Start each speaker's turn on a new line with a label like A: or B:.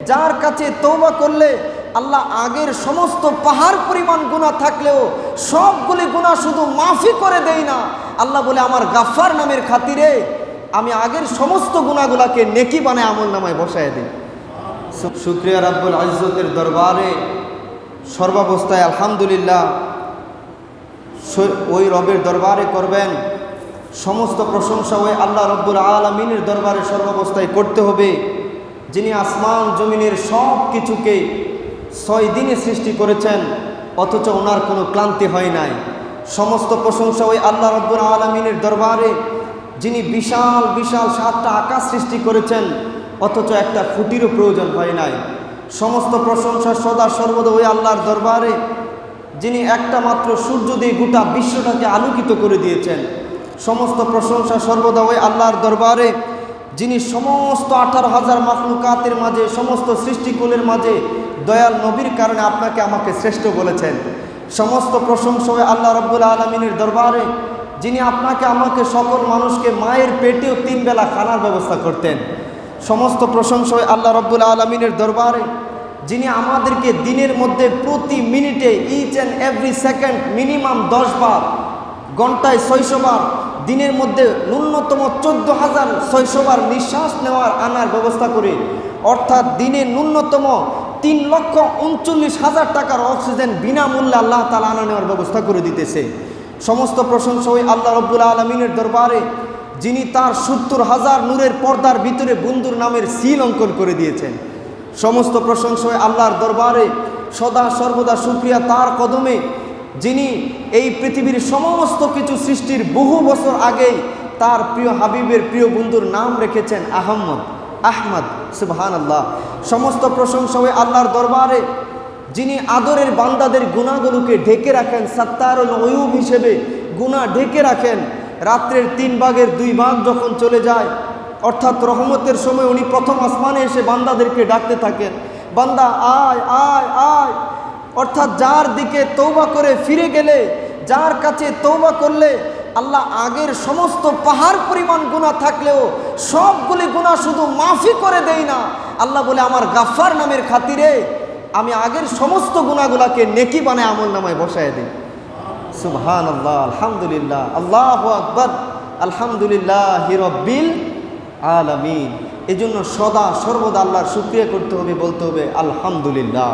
A: যার কাছে তওবা করলে আল্লাহ আগের সমস্ত পাহাড় পরিমাণ গুনাহ থাকলেও সবগুলি গুনাহ শুধু মাফি করে দেই না, আল্লাহ বলে আমার গাফফার নামের খাতিরে আমি আগের সমস্ত গুনাহগুলোকে নেকি বানায় আমলনামায় বসায় দিই। শুকরিয়া রাব্বুল ইজ্জতের দরবারে সর্বাবস্থায় আলহামদুলিল্লাহ ওই রবের দরবারে করবেন। সমস্ত প্রশংসা ওই আল্লাহ রব্বুল আলামিনের দরবারে সর্বাবস্থায় করতে হবে, যিনি আসমান জমিনের সব কিছুকে 6 দিনে সৃষ্টি করেছেন, অথচ ওনার কোনো ক্লান্তি হয় নাই। সমস্ত প্রশংসা ওই আল্লাহ রব্বুল আলামিনের দরবারে, যিনি বিশাল বিশাল 7টা আকাশ সৃষ্টি করেছেন, অথচ একটা খুঁটিরও প্রয়োজন হয় নাই। সমস্ত প্রশংসা সদা সর্বদা ওই আল্লাহর দরবারে, যিনি একটা মাত্র সূর্য দিয়ে গোটা বিশ্বটাকে আলোকিত করে দিয়েছেন। সমস্ত প্রশংসা সর্বদা ওই আল্লাহর দরবারে, যিনি সমস্ত 18,000 মাখলুকাতের মাঝে, সমস্ত সৃষ্টিকুলের মাঝে দয়াল নবীর কারণে আপনাকে আমাকে শ্রেষ্ঠ বলেছেন। সমস্ত প্রশংসা ওই আল্লাহ রব্বুল আলামিনের দরবারে, যিনি আপনাকে আমাকে সকল মানুষকে মায়ের পেটেও 3 বেলা খানার ব্যবস্থা করতেন। সমস্ত প্রশংসা ওই আল্লাহ রব্বুল আলামিনের দরবারে, যিনি আমাদেরকে দিনের মধ্যে প্রতি মিনিটে each and every second minimum 10 বার, ঘন্টায় 600 বার, দিনের মধ্যে ন্যূনতম 14,600 বার নিঃশ্বাস নেওয়ার আনার ব্যবস্থা করে, অর্থাৎ দিনে ন্যূনতম 3,39,000 টাকার অক্সিজেন বিনামূল্যে আল্লাহ তাআলা আনা নেওয়ার ব্যবস্থা করে দিতেছে। সমস্ত প্রশংসা ওই আল্লাহ রব্বুল আলামিনের দরবারে, যিনি তার 70,000 নূরের পর্দার ভিতরে বন্ধুর নামের সিল অঙ্কন করে দিয়েছেন। সমস্ত প্রশংসা ওই আল্লাহর দরবারে, সদা সর্বদা শুকরিয়া তার কদমে, যিনি এই পৃথিবীর সমস্ত কিছু সৃষ্টির বহু বছর আগেই তার প্রিয় হাবিবের প্রিয় বন্ধুর নাম রেখেছেন আহমদ। সুবহানাল্লাহ। সমস্ত প্রশংসা ওই আল্লাহর দরবারে, যিনি আদরের বান্দাদের গুনাহগুলোকে ঢেকে রাখেন, সাত্তারুল উয়ুব হিসেবে গুনাহ ঢেকে রাখেন। রাত্রের 3 ভাগের 2 ভাগ যখন চলে যায়, অর্থাৎ রহমতের সময় উনি প্রথম আসমানে এসে বান্দাদেরকে ডাকতে থাকেন, বান্দা আয় আয় আয়। অর্থাৎ যার দিকে তওবা করে ফিরে গেলে, যার কাছে তওবা করলে আল্লাহ আগের সমস্ত পাহাড় পরিমাণ গুনাহ থাকলেও সবগুলি গুনাহ শুধু মাফি করে দেই না, আল্লাহ বলে আমার গাফফার নামের খাতিরে আমি আগের সমস্ত গুনাহগুলোকে নেকি বানায় আমলনামায় বসায় দিই। সুবহানাল্লাহ, আলহামদুলিল্লাহ, আল্লাহু আকবার, আলহামদুলিল্লাহি রাব্বিল আলামিন। এজন্য সদা সর্বদা আল্লাহর শুকরিয়া করতে হবে, বলতে হবে আলহামদুলিল্লাহ।